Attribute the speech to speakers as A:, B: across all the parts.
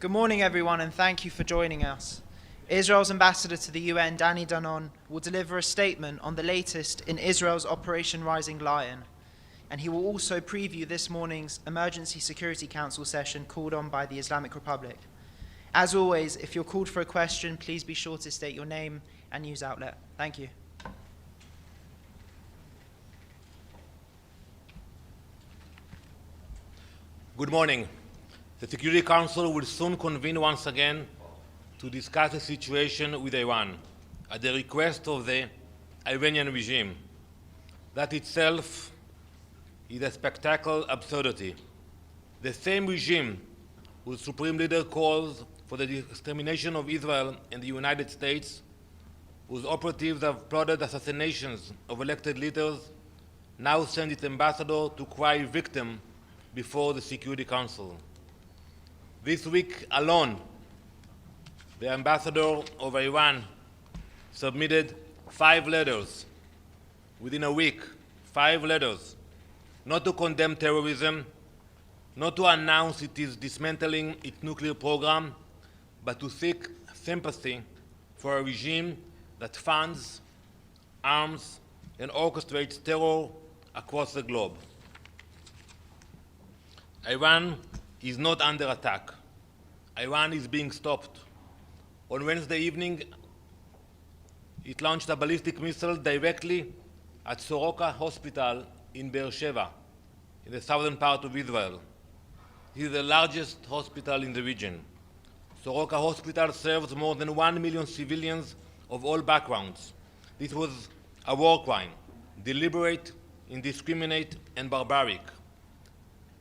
A: Good morning, everyone, and thank you for joining us. Israel's ambassador to the UN, Danon, will deliver a statement on the latest in Israel's Operation Rising Lion, and he will also preview this morning's Emergency Security Council session called on by the Islamic Republic. As always, if you're called for a question, please be sure to state your name and news outlet. Thank you.
B: Good morning. The Security Council will soon convene once again to discuss the situation with Iran at the request of the Iranian regime. That itself is a spectacular absurdity. The same regime whose supreme leader calls for the extermination of Israel and the United States, whose operatives have plotted assassinations of elected leaders, now sends its ambassador to cry victim before the Security Council. This week alone, the ambassador of Iran submitted 5 letters within a week, 5 letters, not to condemn terrorism, not to announce it is dismantling its nuclear program, but to seek sympathy for a regime that funds, arms, and orchestrates terror across the globe. Iran is not under attack. Iran is being stopped. On Wednesday evening, it launched a ballistic missile directly at Soroka Hospital in Beersheba, in the southern part of Israel. This is the largest hospital in the region. Soroka Hospital serves more than 1 million civilians of all backgrounds. This was a war crime, deliberate, indiscriminate, and barbaric.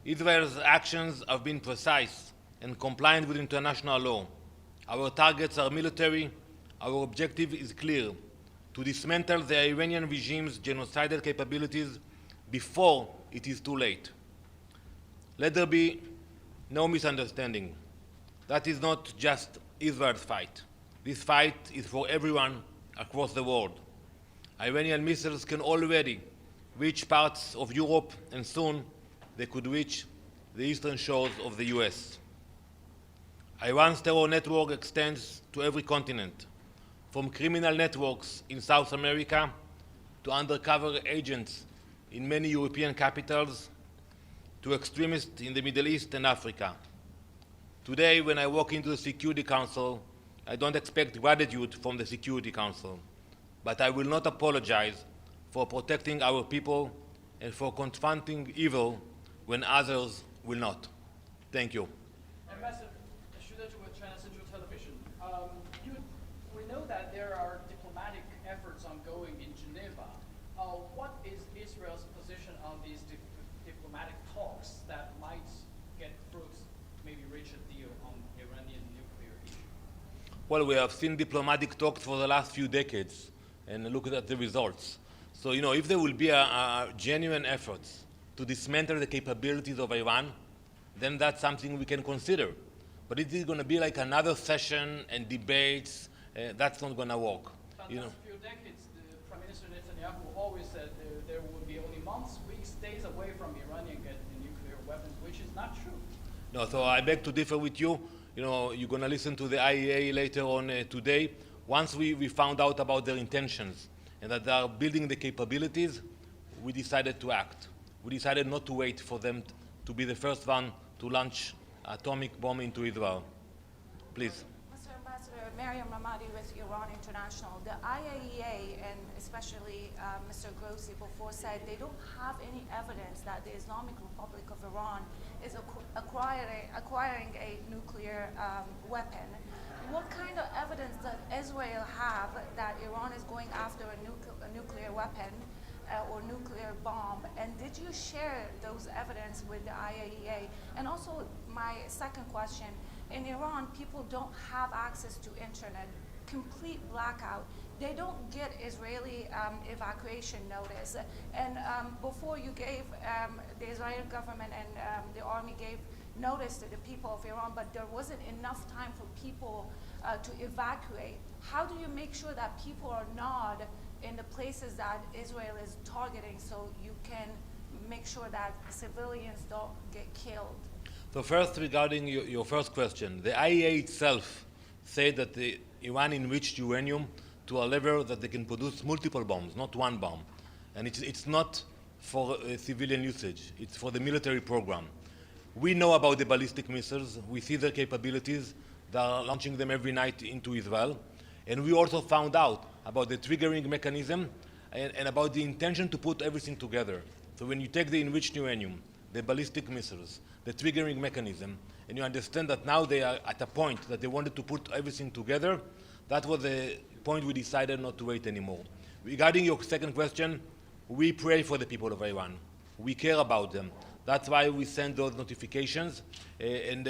B: Israel's actions have been precise and compliant with international law. Our targets are military. Our objective is clear: to dismantle the Iranian regime's genocidal capabilities before it is too late. Let there be no misunderstanding. That is not just Israel's fight. This fight is for everyone across the world. Iranian missiles can already reach parts of Europe, and soon they could reach the eastern shores of the US. Iran's terror network extends to every continent, from criminal networks in South America to undercover agents in many European capitals to extremists in the Middle East and Africa. Today, when I walk into the Security Council, I don't expect gratitude from the Security Council, but I will not apologize for protecting our people and for confronting evil when others will not. Thank you.
C: Ambassador, shooter to China Central Television. We know that there are diplomatic efforts ongoing in Geneva. What is Israel's position on these diplomatic talks that might get fruits, maybe reach a deal on Iranian nuclear issue?
B: Well, we have seen diplomatic talks for the last few decades, and look at the results. So, if there will be a genuine efforts to dismantle the capabilities of Iran, then that's something we can consider. But it is going to be like another session and debates. That's not going to work.
C: But the last few decades, the Prime Minister Netanyahu always said there will be only months, weeks, days away from Iranian getting nuclear weapons, which is not true.
B: No, so I beg to differ with you. You're going to listen to the IAEA later on today. Once we found out about their intentions and that they are building the capabilities, we decided to act. We decided not to wait for them to be the first one to launch atomic bomb into Israel. Please.
D: Mr. Ambassador, Mariam Ramadi with Iran International. The IAEA and especially Mr. Grossi before said they don't have any evidence that the Islamic Republic of Iran is acquiring a nuclear weapon. What kind of evidence does Israel have that Iran is going after a nuclear weapon or nuclear bomb? And did you share those evidence with the IAEA? And also, my second question, in Iran, people don't have access to internet, complete blackout. They don't get Israeli evacuation notice. And before you gave, the Israeli government and the army gave notice to the people of Iran, but there wasn't enough time for people to evacuate. How do you make sure that people are not in the places that Israel is targeting so you can make sure that civilians don't get killed?
B: So first, regarding your first question, the IEA itself said that Iran enriched uranium to a level that they can produce multiple bombs, not one bomb. And it's not for civilian usage, it's for the military program. We know about the ballistic missiles, we see their capabilities, they are launching them every night into Israel. And we also found out about the triggering mechanism and about the intention to put everything together. So when you take the enriched uranium, the ballistic missiles, the triggering mechanism, and you understand that now they are at a point that they wanted to put everything together, that was the point we decided not to wait anymore. Regarding your second question, we pray for the people of Iran. We care about them. That's why we send those notifications, and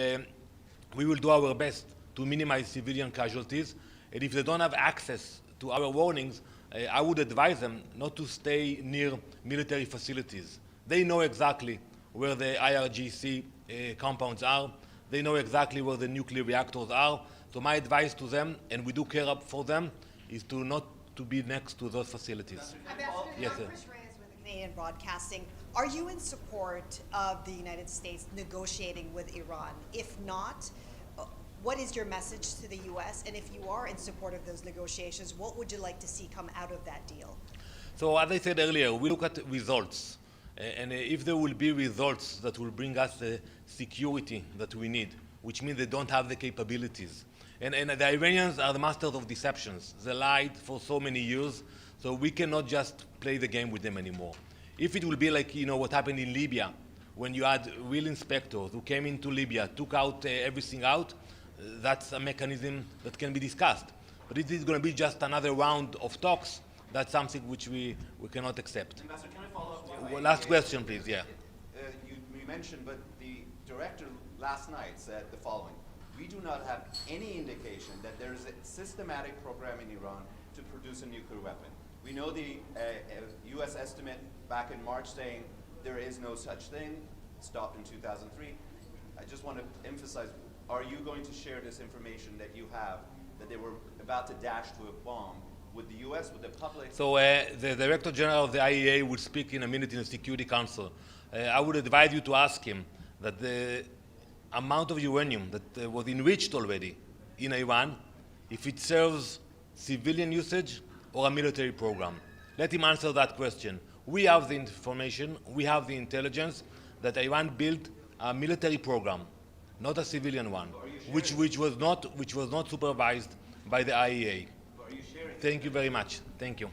B: we will do our best to minimize civilian casualties. And if they don't have access to our warnings, I would advise them not to stay near military facilities. They know exactly where the IRGC compounds are. They know exactly where the nuclear reactors are. So my advice to them, and we do care for them, is to not to be next to those facilities.
E: Ambassador,
B: Yes, sir.
E: Chris Reyes with Canadian Broadcasting. Are you in support of the United States negotiating with Iran? If not, what is your message to the U.S.? And if you are in support of those negotiations, what would you like to see come out of that deal?
B: So as I said earlier, we look at results. And if there will be results that will bring us the security that we need, which means they don't have the capabilities. And the Iranians are the masters of deceptions. They lied for so many years, so we cannot just play the game with them anymore. If it will be like, what happened in Libya, when you had real inspectors who came into Libya, took out everything out, that's a mechanism that can be discussed. But if it's going to be just another round of talks, that's something which we cannot accept.
F: Ambassador, can I follow up?
B: Well, last question, please, yeah.
F: You mentioned, but the director last night said the following. We do not have any indication that there is a systematic program in Iran to produce a nuclear weapon. We know the U.S. estimate back in March saying there is no such thing, stopped in 2003. I just want to emphasize, are you going to share this information that you have, that they were about to dash to a bomb, with the U.S., with the public?
B: So the Director General of the IEA will speak in a minute in the Security Council. I would advise you to ask him that the amount of uranium that was enriched already in Iran, if it serves civilian usage or a military program. Let him answer that question. We have the information, we have the intelligence that Iran built a military program, not a civilian one, which was not supervised by the IEA. Thank you very much. Thank you.